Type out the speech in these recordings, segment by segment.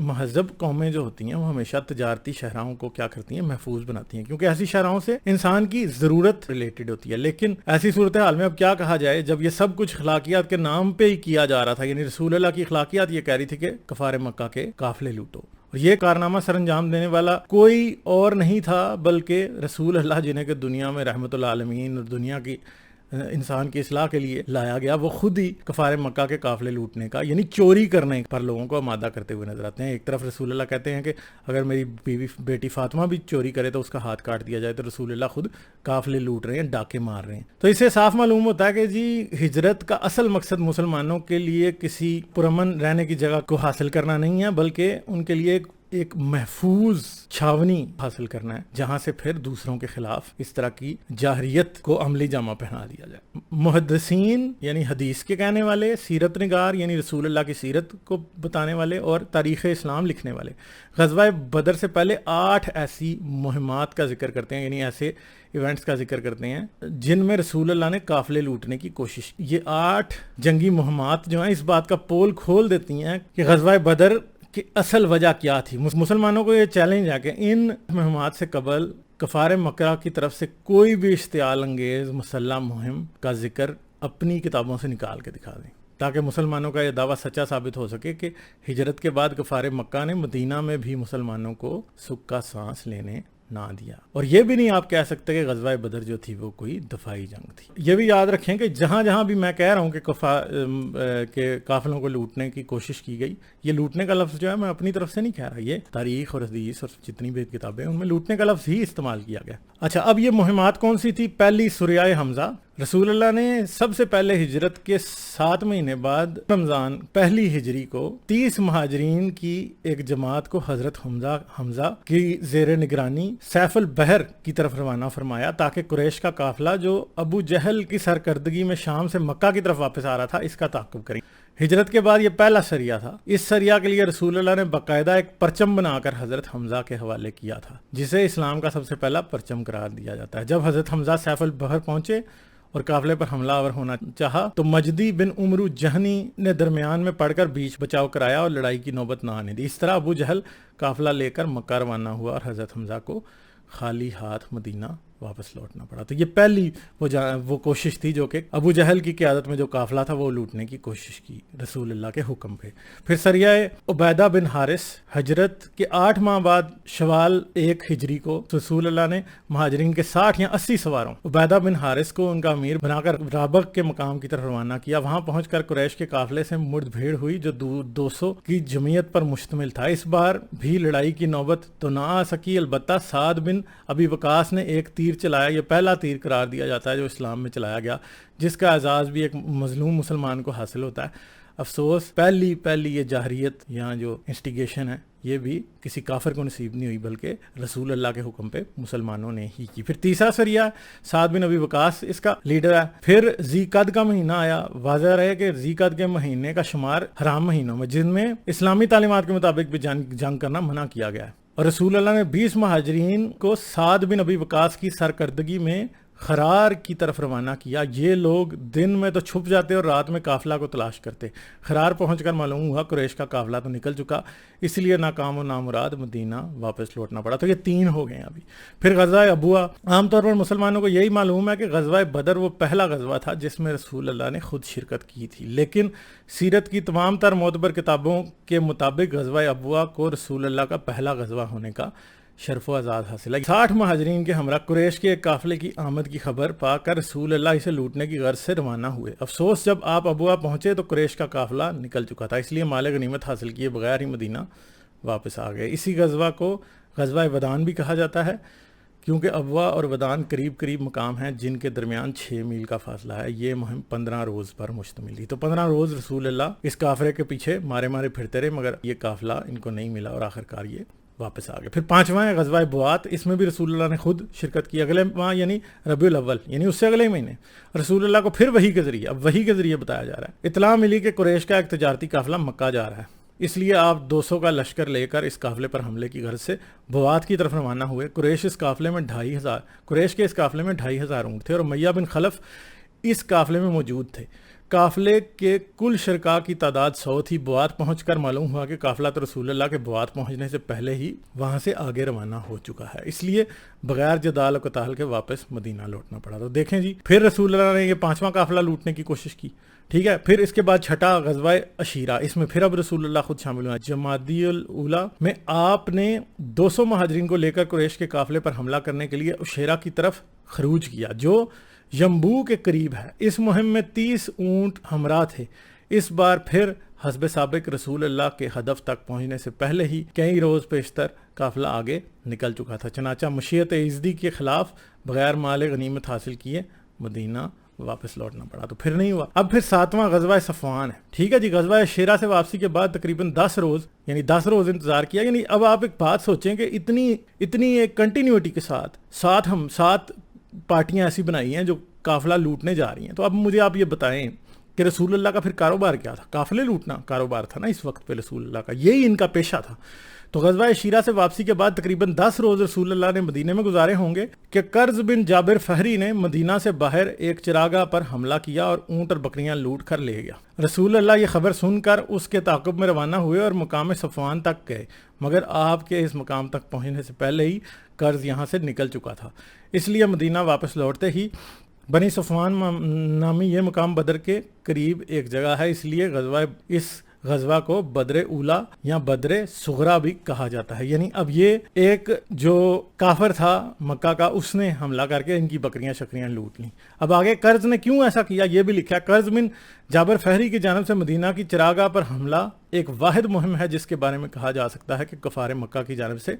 مہذب قومیں جو ہوتی ہیں وہ ہمیشہ تجارتی شاہراہوں کو کیا کرتی ہیں؟ محفوظ بناتی ہیں، کیونکہ ایسی شاہراہوں سے انسان کی ضرورت ریلیٹڈ ہوتی ہے. لیکن ایسی صورتحال میں اب کیا کہا جائے جب یہ سب کچھ اخلاقیات کے نام پہ ہی کیا جا رہا تھا، یعنی رسول اللہ کی اخلاقیات یہ کہہ رہی تھی کہ کفار مکہ کے قافلے لوٹو، اور یہ کارنامہ سر انجام دینے والا کوئی اور نہیں تھا بلکہ رسول اللہ، جنہیں کہ دنیا میں رحمت العالمین اور دنیا کی انسان کی اصلاح کے لیے لایا گیا، وہ خود ہی کفار مکہ کے قافلے لوٹنے کا یعنی چوری کرنے پر لوگوں کو آمادہ کرتے ہوئے نظر آتے ہیں. ایک طرف رسول اللہ کہتے ہیں کہ اگر میری بیٹی فاطمہ بھی چوری کرے تو اس کا ہاتھ کاٹ دیا جائے، تو رسول اللہ خود قافلے لوٹ رہے ہیں، ڈاکے مار رہے ہیں. تو اس سے صاف معلوم ہوتا ہے کہ جی ہجرت کا اصل مقصد مسلمانوں کے لیے کسی پرامن رہنے کی جگہ کو حاصل کرنا نہیں ہے، بلکہ ان کے لیے ایک محفوظ چھاونی حاصل کرنا ہے جہاں سے پھر دوسروں کے خلاف اس طرح کی جاہریت کو عملی جامہ پہنا دیا جائے. محدثین یعنی حدیث کے کہنے والے، سیرت نگار یعنی رسول اللہ کی سیرت کو بتانے والے، اور تاریخ اسلام لکھنے والے غزوہ بدر سے پہلے 8 ایسی مہمات کا ذکر کرتے ہیں، یعنی ایسے ایونٹس کا ذکر کرتے ہیں جن میں رسول اللہ نے قافلے لوٹنے کی کوشش کی. یہ 8 جنگی مہمات جو ہیں اس بات کا پول کھول دیتی ہیں کہ غزوہ بدر کہ اصل وجہ کیا تھی. مسلمانوں کو یہ چیلنج ہے کہ ان مہمات سے قبل کفار مکہ کی طرف سے کوئی بھی اشتعال انگیز مسلح مہم کا ذکر اپنی کتابوں سے نکال کے دکھا دیں، تاکہ مسلمانوں کا یہ دعویٰ سچا ثابت ہو سکے کہ ہجرت کے بعد کفار مکہ نے مدینہ میں بھی مسلمانوں کو سکھ کا سانس لینے نہ دیا. اور یہ بھی نہیں آپ کہہ سکتے کہ غزوہ بدر جو تھی وہ کوئی دفاعی جنگ تھی. یہ بھی یاد رکھیں کہ جہاں جہاں بھی میں کہہ رہا ہوں کہ قافلوں کو لوٹنے کی کوشش کی گئی، یہ لوٹنے کا لفظ جو ہے میں اپنی طرف سے نہیں کہہ رہا، یہ تاریخ اور حدیث اور جتنی بھی کتابیں ان میں لوٹنے کا لفظ ہی استعمال کیا گیا. اچھا، اب یہ مہمات کون سی تھی؟ پہلی سوریہ حمزہ. رسول اللہ نے سب سے پہلے ہجرت کے 7 مہینے بعد رمضان پہلی ہجری کو 30 مہاجرین کی ایک جماعت کو حضرت حمزہ کی زیر نگرانی سیف البحر کی طرف روانہ فرمایا، تاکہ قریش کا قافلہ جو ابو جہل کی سرکردگی میں شام سے مکہ کی طرف واپس آ رہا تھا اس کا تعاقب کریں. ہجرت کے بعد یہ پہلا سریہ تھا. اس سریہ کے لیے رسول اللہ نے باقاعدہ ایک پرچم بنا کر حضرت حمزہ کے حوالے کیا تھا، جسے اسلام کا سب سے پہلا پرچم قرار دیا جاتا ہے. جب حضرت حمزہ سیف البحر پہنچے اور قافلے پر حملہ آور ہونا چاہا تو مجدی بن عمرو جہنی نے درمیان میں پڑھ کر بیچ بچاؤ کرایا اور لڑائی کی نوبت نہ آنے دی. اس طرح ابو جہل قافلہ لے کر مکہ روانہ ہوا اور حضرت حمزہ کو خالی ہاتھ مدینہ واپس لوٹنا پڑا. تو یہ پہلی وہ کوشش تھی جو کہ ابو جہل کی قیادت میں جو قافلہ تھا وہ لوٹنے کی کوشش کی رسول اللہ کے حکم پہ. پھر سریہ عبیدہ بن حارث. ہجرت کے 8 ماہ بعد شوال 1 ہجری کو رسول اللہ نے مہاجرین کے 60 یا 80 سواروں عبیدہ بن حارث کو ان کا امیر بنا کر رابغ کے مقام کی طرف روانہ کیا. وہاں پہنچ کر قریش کے قافلے سے مرد بھیڑ ہوئی جو 200 کی جمعیت پر مشتمل تھا. اس بار بھی لڑائی کی نوبت تو نہ آ سکی، البتہ سعد بن ابی وقاص نے ایک تیر چلایا. یہ پہلا تیر قرار دیا جاتا ہے جو اسلام میں چلایا گیا، جس کا اعزاز بھی ایک مظلوم مسلمان کو حاصل ہوتا ہے. افسوس پہلی یہ جاہریت یا جو انسٹیگیشن ہے یہ بھی کسی کافر کو نصیب نہیں ہوئی بلکہ رسول اللہ کے حکم پہ مسلمانوں نے ہی کی. پھر تیسرا سریہ سعد بن ابی وقاص اس کا لیڈر ہے. پھر ذی قعدہ کا مہینہ آیا. واضح رہے کہ ذی قعدہ کے مہینے کا شمار حرام مہینوں میں جن میں اسلامی تعلیمات کے مطابق بھی جنگ کرنا منع کیا گیا ہے. اور رسول اللہ نے 20 مہاجرین کو سعد بن ابی وقاص کی سرکردگی میں خرار کی طرف روانہ کیا. یہ لوگ دن میں تو چھپ جاتے اور رات میں قافلہ کو تلاش کرتے. خرار پہنچ کر معلوم ہوا قریش کا قافلہ تو نکل چکا، اس لیے ناکام و نامراد مدینہ واپس لوٹنا پڑا. تو یہ 3 ہو گئے ہیں ابھی. پھر غزوہ ابوا. عام طور پر مسلمانوں کو یہی معلوم ہے کہ غزوہ بدر وہ پہلا غزوہ تھا جس میں رسول اللہ نے خود شرکت کی تھی، لیکن سیرت کی تمام تر معتبر کتابوں کے مطابق غزوہ ابوا کو رسول اللہ کا پہلا غزوہ ہونے کا شرف و اعزاز حاصل ہے. 60 مہاجرین کے ہمراہ قریش کے ایک قافلے کی آمد کی خبر پا کر رسول اللہ اسے لوٹنے کی غرض سے روانہ ہوئے. افسوس جب آپ ابوا پہنچے تو قریش کا قافلہ نکل چکا تھا، اس لیے مال غنیمت حاصل کیے بغیر ہی مدینہ واپس آ گئے. اسی غزوہ کو غزوہ ودان بھی کہا جاتا ہے کیونکہ ابوا اور ودان قریب مقام ہیں جن کے درمیان 6 میل کا فاصلہ ہے. یہ مہم 15 روز پر مشتمل تھی. تو 15 روز رسول اللہ اس قافلے کے پیچھے مارے پھرتے رہے مگر یہ قافلہ ان کو نہیں ملا اور آخرکار یہ واپس آ گئے. پھر 5واں ہے غزوہ بوات. اس میں بھی رسول اللہ نے خود شرکت کی. اگلے ماہ یعنی ربیع الاول یعنی اس سے اگلے مہینے رسول اللہ کو پھر وحی کے ذریعے بتایا جا رہا ہے. اطلاع ملی کہ قریش کا ایک تجارتی قافلہ مکہ جا رہا ہے، اس لیے آپ 200 کا لشکر لے کر اس قافلے پر حملے کی غرض سے بوات کی طرف روانہ ہوئے. قریش کے اس قافلے میں 2500 اونٹ تھے اور امیہ بن خلف اس قافلے میں موجود تھے. قافلے کے کل شرکا کی تعداد 100 تھی. بوات پہنچ کر معلوم ہوا کہ قافلہ تو رسول اللہ کے بوات پہنچنے سے پہلے ہی وہاں سے آگے روانہ ہو چکا ہے, اس لیے بغیر جدال و قتال کے واپس مدینہ لوٹنا پڑا. تو دیکھیں جی, پھر رسول اللہ نے یہ 5واں قافلہ لوٹنے کی کوشش کی, ٹھیک ہے. پھر اس کے بعد چھٹا غزوہ عشیرہ, اس میں پھر اب رسول اللہ خود شامل ہوئے. جمادی الاولیٰ میں آپ نے 200 مہاجرین کو لے کر قریش کے قافلے پر حملہ کرنے کے لیے عشیرہ کی طرف خروج کیا جو ینبوع کے قریب ہے. اس مہم میں 30 اونٹ ہمراہ تھے. اس بار پھر حسب سابق رسول اللہ کے ہدف تک پہنچنے سے پہلے ہی کئی روز پیشتر قافلہ آگے نکل چکا تھا. چنانچہ مشیت یزدی کے خلاف بغیر مال غنیمت حاصل کیے مدینہ واپس لوٹنا پڑا. تو پھر نہیں ہوا. اب پھر 7واں غزوہ صفوان ہے, ٹھیک ہے جی. غزوہ عشیرہ سے واپسی کے بعد تقریباً 10 روز یعنی 10 روز انتظار کیا. یعنی اب آپ ایک بات سوچیں کہ اتنی ایک کنٹینیوٹی کے ساتھ ہم 7 پارٹیاں ایسی بنائی ہیں جو قافلہ لوٹنے جا رہی ہیں. تو اب مجھے آپ یہ بتائیں کہ رسول اللہ کا پھر کاروبار کیا تھا؟ قافلے لوٹنا کاروبار تھا نا اس وقت پہ رسول اللہ کا, یہی ان کا پیشہ تھا. تو غزوہ عشیرہ سے واپسی کے بعد تقریباً 10 روز رسول اللہ نے مدینے میں گزارے ہوں گے کہ قرظ بن جابر فہری نے مدینہ سے باہر ایک چراگاہ پر حملہ کیا اور اونٹ اور بکریاں لوٹ کر لے گیا. رسول اللہ یہ خبر سن کر اس کے تعاقب میں روانہ ہوئے اور مقام صفوان تک گئے, مگر آپ کے اس مقام تک پہنچنے سے پہلے ہی قرظ یہاں سے نکل چکا تھا. اس لیے مدینہ واپس لوٹتے ہی بنی صفوان نامی یہ مقام بدر کے قریب ایک جگہ ہے, اس لیے اس غزوہ کو بدر اولیٰ یا بدر صغریٰ بھی کہا جاتا ہے. یعنی اب یہ ایک جو کافر تھا مکہ کا, اس نے حملہ کر کے ان کی بکریاں شکریاں لوٹ لیں. اب آگے قرظ نے کیوں ایسا کیا یہ بھی لکھا ہے. قرظ بن جابر فہری کی جانب سے مدینہ کی چراگاہ پر حملہ ایک واحد مہم ہے جس کے بارے میں کہا جا سکتا ہے کہ کفار مکہ کی جانب سے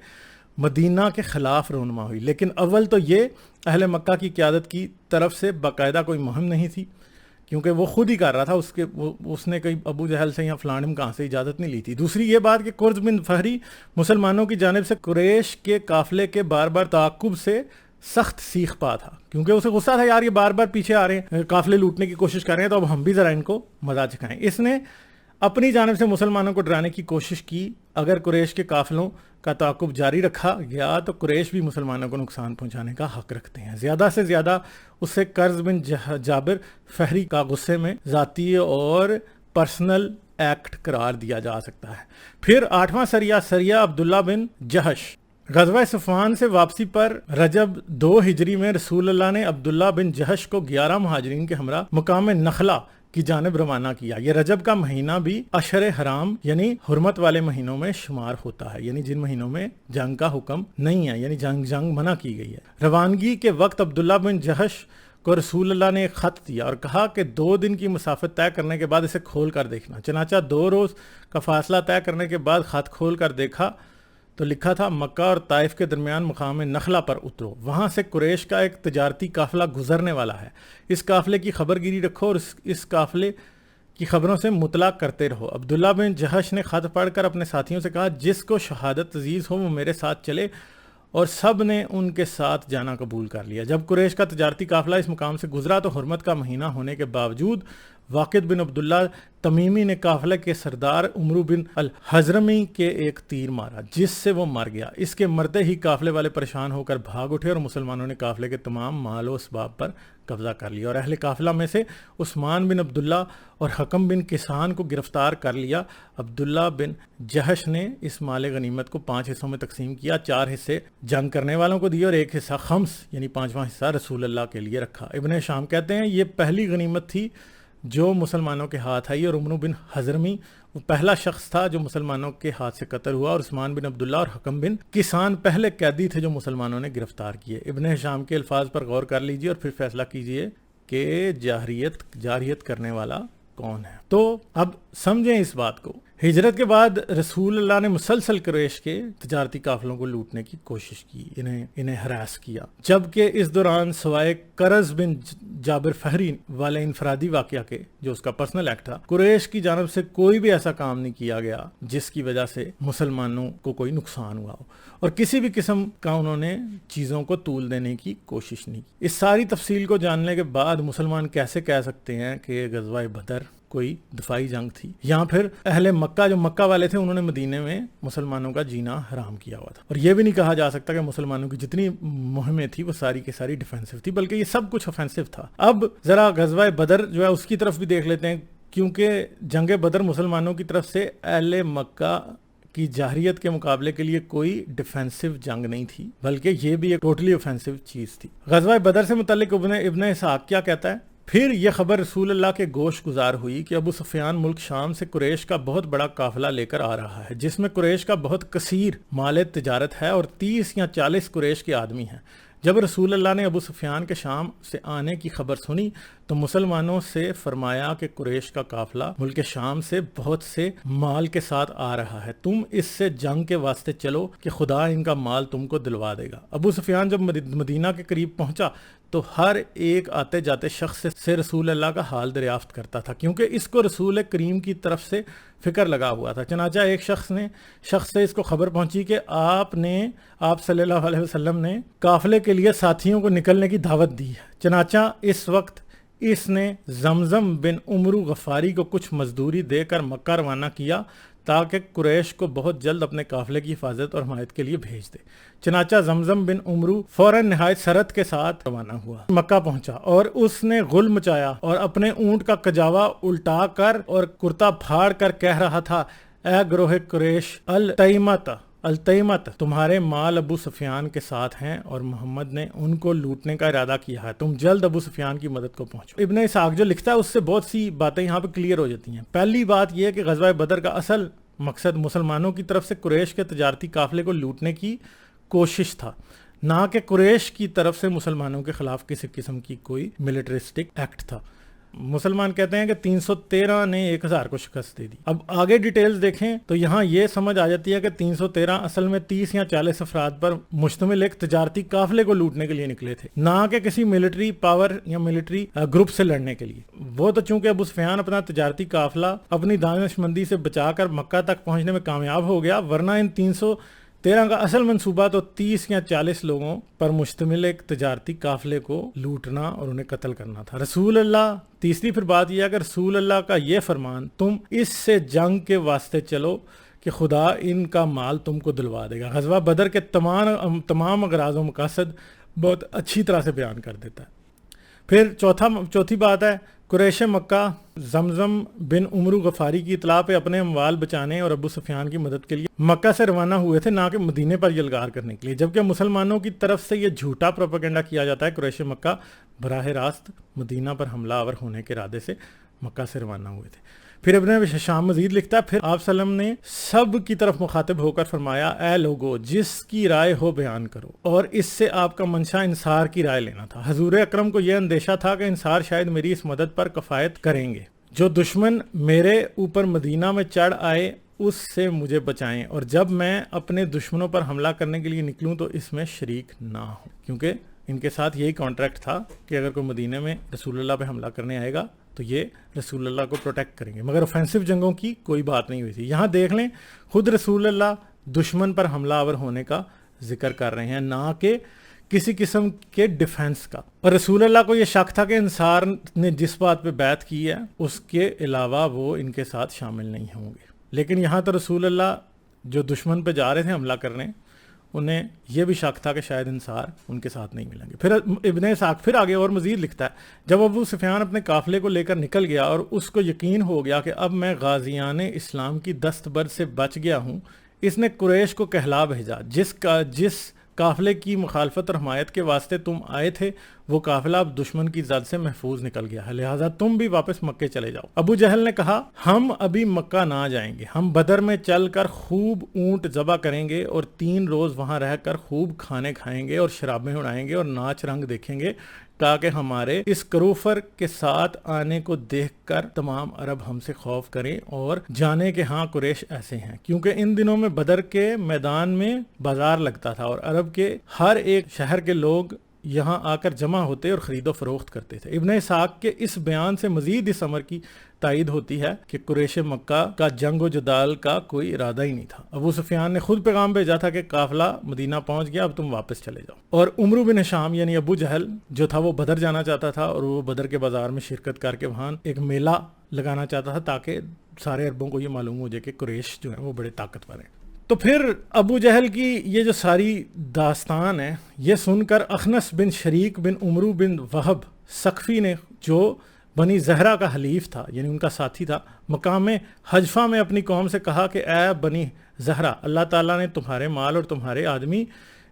مدینہ کے خلاف رونما ہوئی. لیکن اول تو یہ اہل مکہ کی قیادت کی طرف سے باقاعدہ کوئی مہم نہیں تھی, کیونکہ وہ خود ہی کر رہا تھا, اس نے کوئی ابو جہل سے یا فلانم کہاں سے اجازت نہیں لی تھی. دوسری یہ بات کہ قرظ بن فہری مسلمانوں کی جانب سے قریش کے قافلے کے بار بار تعاقب سے سخت سیخ پا تھا, کیونکہ اسے غصہ تھا یار یہ بار بار پیچھے آ رہے ہیں, قافلے لوٹنے کی کوشش کر رہے ہیں, تو اب ہم بھی ذرا ان کو مزہ چکھائیں. اس نے اپنی جانب سے مسلمانوں کو ڈرانے کی کوشش کی. اگر قریش کے قافلوں کا تعاقب جاری رکھا گیا تو قریش بھی مسلمانوں کو نقصان پہنچانے کا حق رکھتے ہیں. زیادہ سے زیادہ اسے قرظ بن جابر فہری کا غصے میں ذاتی اور پرسنل ایکٹ قرار دیا جا سکتا ہے. پھر 8واں سریہ عبداللہ بن جہش. غزوہ صفوان سے واپسی پر رجب 2 ہجری میں رسول اللہ نے عبداللہ بن جہش کو 11 مہاجرین کے ہمراہ مقام نخلا کی جانب روانہ کیا. یہ رجب کا مہینہ بھی اشہر حرام یعنی حرمت والے مہینوں میں شمار ہوتا ہے, یعنی جن مہینوں میں جنگ کا حکم نہیں ہے, یعنی جنگ منع کی گئی ہے. روانگی کے وقت عبداللہ بن جہش کو رسول اللہ نے ایک خط دیا اور کہا کہ 2 دن کی مسافت طے کرنے کے بعد اسے کھول کر دیکھنا. چنانچہ 2 روز کا فاصلہ طے کرنے کے بعد خط کھول کر دیکھا تو لکھا تھا مکہ اور طائف کے درمیان مقام نخلا پر اترو, وہاں سے قریش کا ایک تجارتی قافلہ گزرنے والا ہے, اس قافلے کی خبر گیری رکھو اور اس قافلے کی خبروں سے مطلع کرتے رہو. عبداللہ بن جہش نے خط پڑھ کر اپنے ساتھیوں سے کہا جس کو شہادت عزیز ہو وہ میرے ساتھ چلے, اور سب نے ان کے ساتھ جانا قبول کر لیا. جب قریش کا تجارتی قافلہ اس مقام سے گزرا تو حرمت کا مہینہ ہونے کے باوجود واقد بن عبداللہ تمیمی نے قافلے کے سردار عمرو بن الحضرمی کے ایک تیر مارا جس سے وہ مر گیا. اس کے مرتے ہی قافلے والے پریشان ہو کر بھاگ اٹھے اور مسلمانوں نے قافلے کے تمام مال و اسباب پر قبضہ کر لیا اور اہل قافلہ میں سے عثمان بن عبداللہ اور حکم بن کسان کو گرفتار کر لیا. عبداللہ بن جہش نے اس مال غنیمت کو 5 حصوں میں تقسیم کیا. 4 حصے جنگ کرنے والوں کو دیے اور 1 حصہ خمس یعنی 5واں حصہ رسول اللہ کے لیے رکھا. ابن شام کہتے ہیں یہ پہلی غنیمت تھی جو مسلمانوں کے ہاتھ آئی, اور عمرو بن حضرمی وہ پہلا شخص تھا جو مسلمانوں کے ہاتھ سے قتل ہوا, اور عثمان بن عبداللہ اور حکم بن کسان پہلے قیدی تھے جو مسلمانوں نے گرفتار کیے. ابن شام کے الفاظ پر غور کر لیجئے اور پھر فیصلہ کیجئے کہ جارحیت کرنے والا کون ہے. تو اب سمجھیں اس بات کو. ہجرت کے بعد رسول اللہ نے مسلسل قریش کے تجارتی قافلوں کو لوٹنے کی کوشش کی, انہیں ہراس کیا, جبکہ اس دوران سوائے قرظ بن جابر فہری والے انفرادی واقعہ کے جو اس کا پرسنل ایکٹ تھا, قریش کی جانب سے کوئی بھی ایسا کام نہیں کیا گیا جس کی وجہ سے مسلمانوں کو کوئی نقصان ہوا ہو, اور کسی بھی قسم کا انہوں نے چیزوں کو طول دینے کی کوشش نہیں کی. اس ساری تفصیل کو جاننے کے بعد مسلمان کیسے کہہ سکتے ہیں کہ غزوہ بدر کوئی دفاعی جنگ تھی، یا پھر اہل مکہ جو مکہ والے تھے انہوں نے مدینے میں مسلمانوں کا جینا حرام کیا ہوا تھا. اور یہ بھی نہیں کہا جا سکتا کہ مسلمانوں کی جتنی مہمیں تھی وہ ساری کی ساری ڈیفینسو تھی، بلکہ یہ سب کچھ اوفینسو تھا. اب ذرا غزوہ بدر جو ہے اس کی طرف بھی دیکھ لیتے ہیں، کیونکہ جنگ بدر مسلمانوں کی طرف سے اہل مکہ کی جاہریت کے مقابلے کے لیے کوئی ڈیفینسو جنگ نہیں تھی، بلکہ یہ بھی ایک ٹوٹلی اوفینسو چیز تھی. غزوہ بدر سے متعلق ابن اسحاق کیا کہتا ہے؟ پھر یہ خبر رسول اللہ کے گوش گزار ہوئی کہ ابو سفیان ملک شام سے قریش کا بہت بڑا قافلہ لے کر آ رہا ہے، جس میں قریش کا بہت کثیر مال تجارت ہے اور 30 یا 40 قریش کے آدمی ہیں. جب رسول اللہ نے ابو سفیان کے شام سے آنے کی خبر سنی تو مسلمانوں سے فرمایا کہ قریش کا قافلہ ملک شام سے بہت سے مال کے ساتھ آ رہا ہے، تم اس سے جنگ کے واسطے چلو کہ خدا ان کا مال تم کو دلوا دے گا. ابو سفیان جب مدینہ کے قریب پہنچا تو ہر ایک آتے جاتے شخص سے رسول اللہ کا حال دریافت کرتا تھا، کیونکہ اس کو رسول کریم کی طرف سے فکر لگا ہوا تھا. چنانچہ ایک شخص سے اس کو خبر پہنچی کہ آپ صلی اللہ علیہ وسلم نے قافلے کے لیے ساتھیوں کو نکلنے کی دعوت دی ہے. چنانچہ اس وقت اس نے زمزم بن عمرو غفاری کو کچھ مزدوری دے کر مکہ روانہ کیا تاکہ قریش کو بہت جلد اپنے قافلے کی حفاظت اور حمایت کے لیے بھیج دے. چنانچہ زمزم بن عمرو فوراً نہایت سرت کے ساتھ روانہ ہوا، مکہ پہنچا اور اس نے غل مچایا اور اپنے اونٹ کا کجاوا الٹا کر اور کرتا پھاڑ کر کہہ رہا تھا، اے گروہ قریش، التیمت تمہارے مال ابو سفیان کے ساتھ ہیں اور محمد نے ان کو لوٹنے کا ارادہ کیا ہے، تم جلد ابو سفیان کی مدد کو پہنچو. ابن اسحاق جو لکھتا ہے اس سے بہت سی باتیں یہاں پہ کلیئر ہو جاتی ہیں. پہلی بات یہ ہے کہ غزوہ بدر کا اصل مقصد مسلمانوں کی طرف سے قریش کے تجارتی قافلے کو لوٹنے کی کوشش تھا، نہ کہ قریش کی طرف سے مسلمانوں کے خلاف کسی قسم کی کوئی ملٹرسٹک ایکٹ تھا. مسلمان کہتے ہیں کہ 313 نے 1000 کو شکست دے دی. اب آگے ڈیٹیلز دیکھیں تو یہاں یہ سمجھ آ جاتی ہے کہ 313 اصل میں 30 یا 40 افراد پر مشتمل ایک تجارتی قافلے کو لوٹنے کے لیے نکلے تھے، نہ کہ کسی ملٹری پاور یا ملٹری گروپ سے لڑنے کے لیے. وہ تو چونکہ ابو سفیان اپنا تجارتی قافلہ اپنی دانش مندی سے بچا کر مکہ تک پہنچنے میں کامیاب ہو گیا، ورنہ ان 313 کا اصل منصوبہ تو 30 یا 40 لوگوں پر مشتمل ایک تجارتی قافلے کو لوٹنا اور انہیں قتل کرنا تھا. رسول اللہ تیسری پھر بات یہ ہے کہ رسول اللہ کا یہ فرمان، تم اس سے جنگ کے واسطے چلو کہ خدا ان کا مال تم کو دلوا دے گا، غزوہ بدر کے تمام اغراض و مقاصد بہت اچھی طرح سے بیان کر دیتا ہے. پھر چوتھی بات ہے، قریش مکہ زمزم بن عمرو غفاری کی اطلاع پہ اپنے اموال بچانے اور ابو سفیان کی مدد کے لیے مکہ سے روانہ ہوئے تھے، نہ کہ مدینے پر یلغار کرنے کے لیے. جبکہ مسلمانوں کی طرف سے یہ جھوٹا پروپیگنڈا کیا جاتا ہے قریش مکہ براہ راست مدینہ پر حملہ آور ہونے کے ارادے سے مکہ سے روانہ ہوئے تھے. پھر ابن شام مزید لکھتا ہے، پھر آپ صلی اللہ علیہ وسلم نے سب کی طرف مخاطب ہو کر فرمایا، اے لوگو، جس کی رائے ہو بیان کرو، اور اس سے آپ کا منشا انصار کی رائے لینا تھا. حضور اکرم کو یہ اندیشہ تھا کہ انصار شاید میری اس مدد پر کفایت کریں گے. جو دشمن میرے اوپر مدینہ میں چڑھ آئے اس سے مجھے بچائیں، اور جب میں اپنے دشمنوں پر حملہ کرنے کے لیے نکلوں تو اس میں شریک نہ ہوں. کیونکہ ان کے ساتھ یہی کانٹریکٹ تھا کہ اگر کوئی مدینہ میں رسول اللہ پہ حملہ کرنے آئے گا تو یہ رسول اللہ کو پروٹیکٹ کریں گے، مگر اوفینسو جنگوں کی کوئی بات نہیں ہوئی تھی. یہاں دیکھ لیں، خود رسول اللہ دشمن پر حملہ آور ہونے کا ذکر کر رہے ہیں، نہ کہ کسی قسم کے ڈیفنس کا. اور رسول اللہ کو یہ شک تھا کہ انصار نے جس بات پہ بیعت کی ہے اس کے علاوہ وہ ان کے ساتھ شامل نہیں ہوں گے. لیکن یہاں تو رسول اللہ جو دشمن پہ جا رہے تھے حملہ کرنے، انہیں یہ بھی شک تھا کہ شاید انصار ان کے ساتھ نہیں ملیں گے. پھر ابن اسحاق پھر آگے اور مزید لکھتا ہے، جب ابو سفیان اپنے قافلے کو لے کر نکل گیا اور اس کو یقین ہو گیا کہ اب میں غازیان اسلام کی دستبرد سے بچ گیا ہوں، اس نے قریش کو کہلا بھیجا، جس قافلے کی مخالفت اور حمایت کے واسطے تم آئے تھے وہ قافلہ اب دشمن کی زد سے محفوظ نکل گیا ہے، لہٰذا تم بھی واپس مکے چلے جاؤ. ابو جہل نے کہا، ہم ابھی مکہ نہ جائیں گے، ہم بدر میں چل کر خوب اونٹ ذبح کریں گے اور 3 روز وہاں رہ کر خوب کھانے کھائیں گے اور شرابیں اڑائیں گے اور ناچ رنگ دیکھیں گے، تاکہ ہمارے اس کروفر کے ساتھ آنے کو دیکھ کر تمام عرب ہم سے خوف کریں اور جانے کہ ہاں قریش ایسے ہیں. کیونکہ ان دنوں میں بدر کے میدان میں بازار لگتا تھا اور عرب کے ہر ایک شہر کے لوگ یہاں آ کر جمع ہوتے اور خرید و فروخت کرتے تھے. ابن اسحاق کے اس بیان سے مزید اس امر کی تائید ہوتی ہے کہ قریش مکہ کا جنگ و جدال کا کوئی ارادہ ہی نہیں تھا. ابو سفیان نے خود پیغام بھیجا تھا کہ قافلہ مدینہ پہنچ گیا، اب تم واپس چلے جاؤ. اور عمرو بن ہشام یعنی ابو جہل جو تھا وہ بدر جانا چاہتا تھا اور وہ بدر کے بازار میں شرکت کر کے وہاں ایک میلہ لگانا چاہتا تھا تاکہ سارے عربوں کو یہ معلوم ہو جائے کہ قریش جو ہیں وہ بڑے طاقتور ہیں۔ تو پھر ابو جہل کی یہ جو ساری داستان ہے یہ سن کر اخنس بن شریک بن عمرو بن وہب ثقفی نے، جو بنی زہرہ کا حلیف تھا یعنی ان کا ساتھی تھا، مقام حجفہ میں اپنی قوم سے کہا کہ اے بنی زہرہ، اللہ تعالیٰ نے تمہارے مال اور تمہارے آدمی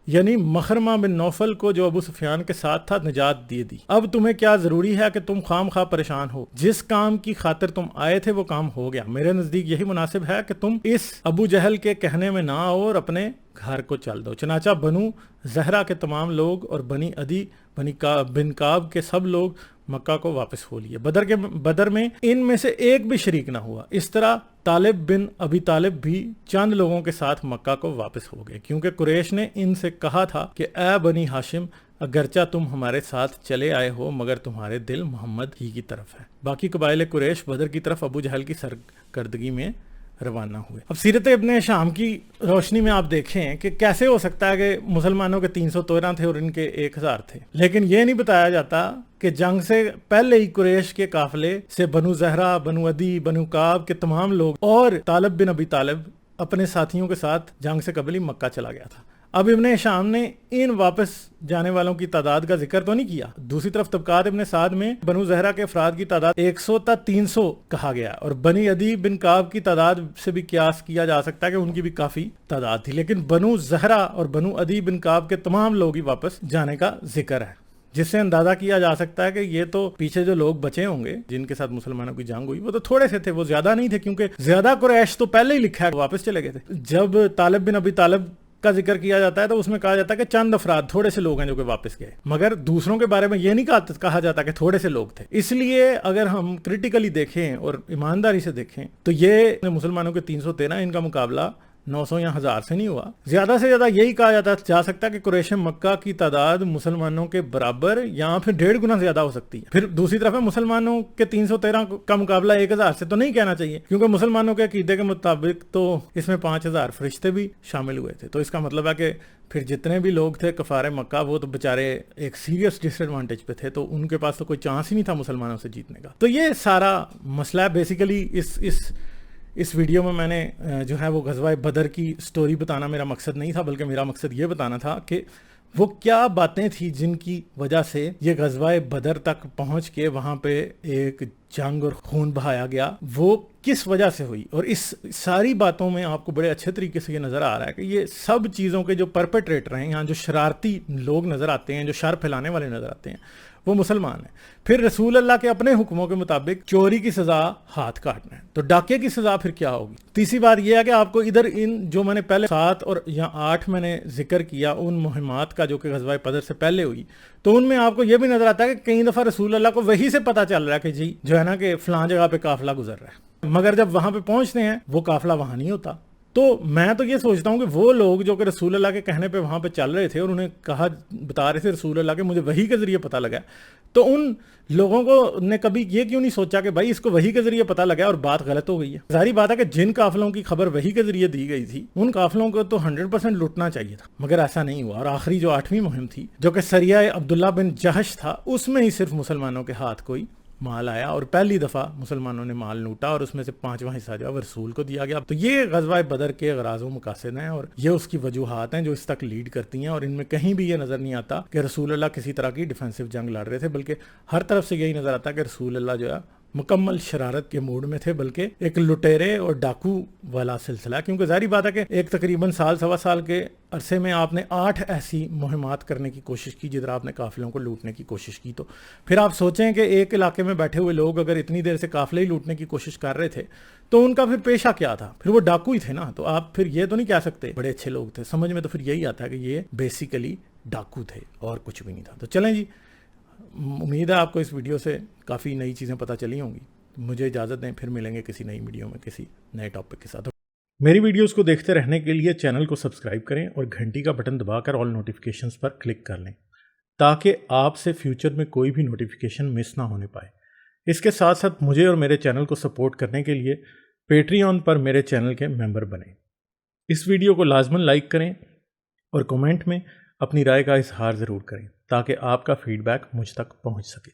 یعنی مخرمہ بن نوفل کو جو ابو سفیان کے ساتھ تھا نجات دے دی۔ اب تمہیں کیا ضروری ہے کہ تم خام خواہ پریشان ہو؟ جس کام کی خاطر تم آئے تھے وہ کام ہو گیا۔ میرے نزدیک یہی مناسب ہے کہ تم اس ابو جہل کے کہنے میں نہ آؤ اور اپنے گھر کو چل دو۔ چنانچہ بنو زہرہ کے تمام لوگ اور بنی عدی بن کعب کے سب لوگ مکہ کو واپس ہو لیے۔ بدر میں ان میں سے ایک بھی شریک نہ ہوا۔ اس طرح طالب بن ابی طالب بھی چند لوگوں کے ساتھ مکہ کو واپس ہو گئے، کیونکہ قریش نے ان سے کہا تھا کہ اے بنی ہاشم، اگرچہ تم ہمارے ساتھ چلے آئے ہو مگر تمہارے دل محمد ہی کی طرف ہے۔ باقی قبائل قریش بدر کی طرف ابو جہل کی سرکردگی میں روانہ ہوئے۔ اب سیرت ابن ہشام کی روشنی میں آپ دیکھیں کہ کیسے ہو سکتا ہے کہ مسلمانوں کے 313 تھے اور ان کے 1000 تھے، لیکن یہ نہیں بتایا جاتا کہ جنگ سے پہلے ہی قریش کے قافلے سے بنو زہرہ، بنو عدی، بنو کعب کے تمام لوگ اور طالب بن ابی طالب اپنے ساتھیوں کے ساتھ جنگ سے قبل ہی مکہ چلا گیا تھا۔ اب ابن ہشام نے ان واپس جانے والوں کی تعداد کا ذکر تو نہیں کیا۔ دوسری طرف طبقات ابن سعد میں بنو زہرہ کے افراد کی تعداد 100 تا 300 کہا گیا، اور بنی عدی بن کعب کی تعداد سے بھی قیاس کیا جا سکتا ہے کہ ان کی بھی کافی تعداد تھی، لیکن بنو زہرہ اور بنو عدی بن کعب کے تمام لوگ ہی واپس جانے کا ذکر ہے، جس سے اندازہ کیا جا سکتا ہے کہ یہ تو پیچھے جو لوگ بچے ہوں گے جن کے ساتھ مسلمانوں کی جنگ ہوئی وہ تو تھوڑے سے تھے، وہ زیادہ نہیں تھے، کیونکہ زیادہ قریش تو پہلے ہی لکھا ہے واپس چلے گئے تھے۔ جب طالب بن ابی طالب کا ذکر کیا جاتا ہے تو اس میں کہا جاتا ہے کہ چند افراد، تھوڑے سے لوگ ہیں جو کہ واپس گئے، مگر دوسروں کے بارے میں یہ نہیں کہا جاتا کہ تھوڑے سے لوگ تھے۔ اس لیے اگر ہم کریٹیکلی دیکھیں اور ایمانداری سے دیکھیں تو یہ مسلمانوں کے 313 ان کا مقابلہ 900 یا 1000 سے نہیں ہوا۔ زیادہ سے زیادہ یہی کہا جا سکتا ہے کہ قریش مکہ کی تعداد مسلمانوں کے برابر یا پھر 1.5 گنا زیادہ ہو سکتی ہے۔ پھر دوسری طرف مسلمانوں کے 313 کا مقابلہ 1000 سے تو نہیں کہنا چاہیے، کیونکہ مسلمانوں کے عقیدے کے مطابق تو اس میں 5000 فرشتے بھی شامل ہوئے تھے، تو اس کا مطلب ہے کہ پھر جتنے بھی لوگ تھے کفار مکہ وہ تو بےچارے ایک سیریس ڈس ایڈوانٹیج پہ تھے، تو ان کے پاس تو کوئی چانس ہی نہیں تھا مسلمانوں سے جیتنے کا۔ تو یہ سارا مسئلہ ہے۔ بیسیکلی اس ویڈیو میں میں نے جو ہے وہ غزوہ بدر کی سٹوری بتانا میرا مقصد نہیں تھا، بلکہ میرا مقصد یہ بتانا تھا کہ وہ کیا باتیں تھیں جن کی وجہ سے یہ غزوہ بدر تک پہنچ کے وہاں پہ ایک جنگ اور خون بہایا گیا، وہ کس وجہ سے ہوئی۔ اور اس ساری باتوں میں آپ کو بڑے اچھے طریقے سے یہ نظر آ رہا ہے کہ یہ سب چیزوں کے جو پرپیٹریٹر ہیں، یہاں جو شرارتی لوگ نظر آتے ہیں، جو شر پھیلانے والے نظر آتے ہیں، وہ مسلمان ہیں۔ پھر رسول اللہ کے اپنے حکموں کے مطابق چوری کی سزا ہاتھ کاٹنا ہے، تو ڈاکے کی سزا پھر کیا ہوگی؟ تیسری بات یہ ہے کہ آپ کو ادھر ان جو میں نے پہلے 7 اور یا 8 میں نے ذکر کیا ان مہمات کا جو کہ غزوہ بدر سے پہلے ہوئی، تو ان میں آپ کو یہ بھی نظر آتا ہے کہ کئی دفعہ رسول اللہ کو وہی سے پتہ چل رہا ہے کہ جی جو ہے نا کہ فلاں جگہ پہ قافلہ گزر رہا ہے، مگر جب وہاں پہ پہنچتے ہیں وہ قافلہ وہاں نہیں ہوتا۔ تو میں تو یہ سوچتا ہوں کہ وہ لوگ جو کہ رسول اللہ کے کہنے پہ وہاں پہ چل رہے تھے اور انہیں بتا رہے تھے رسول اللہ کہ مجھے وحی کے ذریعے پتہ لگا، تو ان لوگوں کو نے کبھی یہ کیوں نہیں سوچا کہ بھائی اس کو وحی کے ذریعے پتہ لگا اور بات غلط ہو گئی ہے؟ ظاہری بات ہے کہ جن قافلوں کی خبر وحی کے ذریعے دی گئی تھی ان قافلوں کو تو 100% لوٹنا چاہیے تھا، مگر ایسا نہیں ہوا۔ اور آخری جو 8ویں مہم تھی جو کہ سریہ عبداللہ بن جہش تھا، اس میں ہی صرف مسلمانوں کے ہاتھ کوئی مال آیا اور پہلی دفعہ مسلمانوں نے مال لوٹا اور اس میں سے 5واں حصہ جو ہے رسول کو دیا گیا۔ تو یہ غزوہ بدر کے غراض و مقاصد ہیں اور یہ اس کی وجوہات ہیں جو اس تک لیڈ کرتی ہیں، اور ان میں کہیں بھی یہ نظر نہیں آتا کہ رسول اللہ کسی طرح کی ڈیفینسو جنگ لڑ رہے تھے، بلکہ ہر طرف سے یہی نظر آتا ہے کہ رسول اللہ جو ہے مکمل شرارت کے موڈ میں تھے، بلکہ ایک لٹیرے اور ڈاکو والا سلسلہ، کیونکہ ظاہری بات ہے کہ ایک تقریباً سال سوا سال کے عرصے میں آپ نے 8 ایسی مہمات کرنے کی کوشش کی جدھر آپ نے قافلوں کو لوٹنے کی کوشش کی، تو پھر آپ سوچیں کہ ایک علاقے میں بیٹھے ہوئے لوگ اگر اتنی دیر سے قافلے ہی لوٹنے کی کوشش کر رہے تھے تو ان کا پھر پیشہ کیا تھا؟ پھر وہ ڈاکو ہی تھے نا، تو آپ پھر یہ تو نہیں کہہ سکتے بڑے اچھے لوگ تھے۔ سمجھ میں تو پھر یہی آتا ہے کہ یہ بیسیکلی ڈاکو تھے اور کچھ بھی نہیں تھا۔ تو چلیں جی، امید ہے آپ کو اس ویڈیو سے کافی نئی چیزیں پتہ چلی ہوں گی۔ مجھے اجازت دیں، پھر ملیں گے کسی نئی ویڈیو میں کسی نئے ٹاپک کے ساتھ۔ میری ویڈیوز کو دیکھتے رہنے کے لیے چینل کو سبسکرائب کریں اور گھنٹی کا بٹن دبا کر آل نوٹیفیکیشنز پر کلک کر لیں تاکہ آپ سے فیوچر میں کوئی بھی نوٹیفیکیشن مس نہ ہونے پائے۔ اس کے ساتھ ساتھ مجھے اور میرے چینل کو سپورٹ کرنے کے لیے پیٹریون پر میرے چینل کے ممبر بنیں۔ اس ویڈیو کو لازماً لائک کریں اور کومنٹ میں اپنی رائے کا اظہار ضرور کریں تاکہ آپ کا فیڈ بیک مجھ تک پہنچ سکے۔